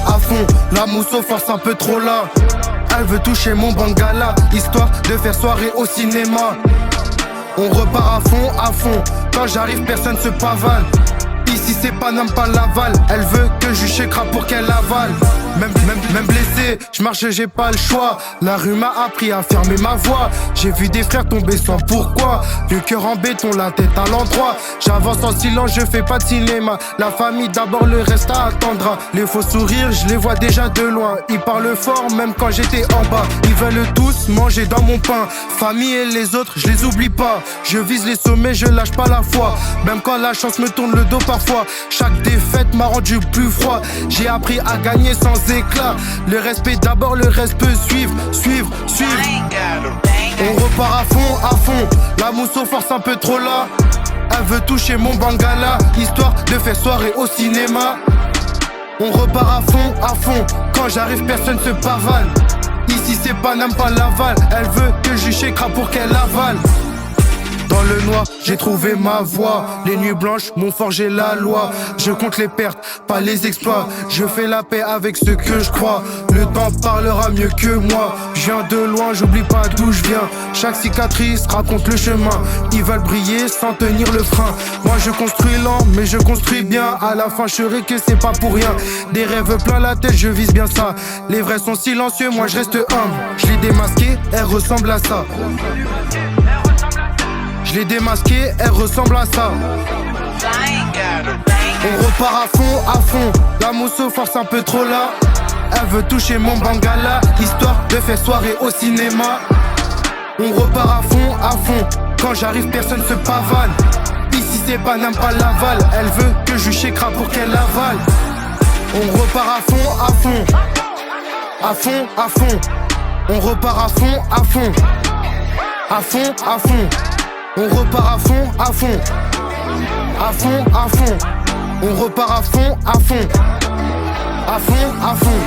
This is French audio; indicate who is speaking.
Speaker 1: à fond. La mousse force un peu trop là. Elle veut toucher mon bangala, histoire de faire soirée au cinéma. On repart à fond. Quand j'arrive personne se pavane. Ici c'est Paname pas Laval. Elle veut que je chécra pour qu'elle avale. Même blessé, je marche j'ai pas le choix. La rue m'a appris à fermer ma voix. J'ai vu des frères tomber sans pourquoi. Le cœur en béton, la tête à l'endroit. J'avance en silence, je fais pas de cinéma. La famille d'abord, le reste attendra. Les faux sourires, je les vois déjà de loin. Ils parlent fort même quand j'étais en bas. Ils veulent tous manger dans mon pain. Famille et les autres, je les oublie pas. Je vise les sommets, je lâche pas la foi. Même quand la chance me tourne le dos parfois. Chaque défaite m'a rendu plus froid. J'ai appris à gagner sans éclat. Le respect d'abord, le reste peut suivre. On repart à fond. La mousse force un peu trop là. Elle veut toucher mon bangala, histoire de faire soirée au cinéma. On repart à fond. Quand j'arrive personne se pavane. Ici c'est Paname pas Laval. Elle veut que je chécra pour qu'elle avale. Dans le noir, j'ai trouvé ma voie. Les nuits blanches m'ont forgé la loi. Je compte les pertes, pas les exploits. Je fais la paix avec ce que je crois. Le temps parlera mieux que moi. Je viens de loin, j'oublie pas d'où je viens. Chaque cicatrice raconte le chemin. Ils veulent briller sans tenir le frein. Moi je construis lent, mais je construis bien. À la fin je saurai que c'est pas pour rien. Des rêves plein la tête, je vise bien ça. Les vrais sont silencieux, moi je reste humble. Je l'ai démasqué, elle ressemble à ça. Je l'ai démasqué, elle ressemble à ça. On repart à fond. La mousse force un peu trop là. Elle veut toucher mon bangala, histoire de faire soirée au cinéma. On repart à fond. Quand j'arrive personne se pavane. Ici c'est Paname pas Laval. Elle veut que je chécra pour qu'elle avale. On repart à fond. On repart à fond. On repart à fond. On repart à fond.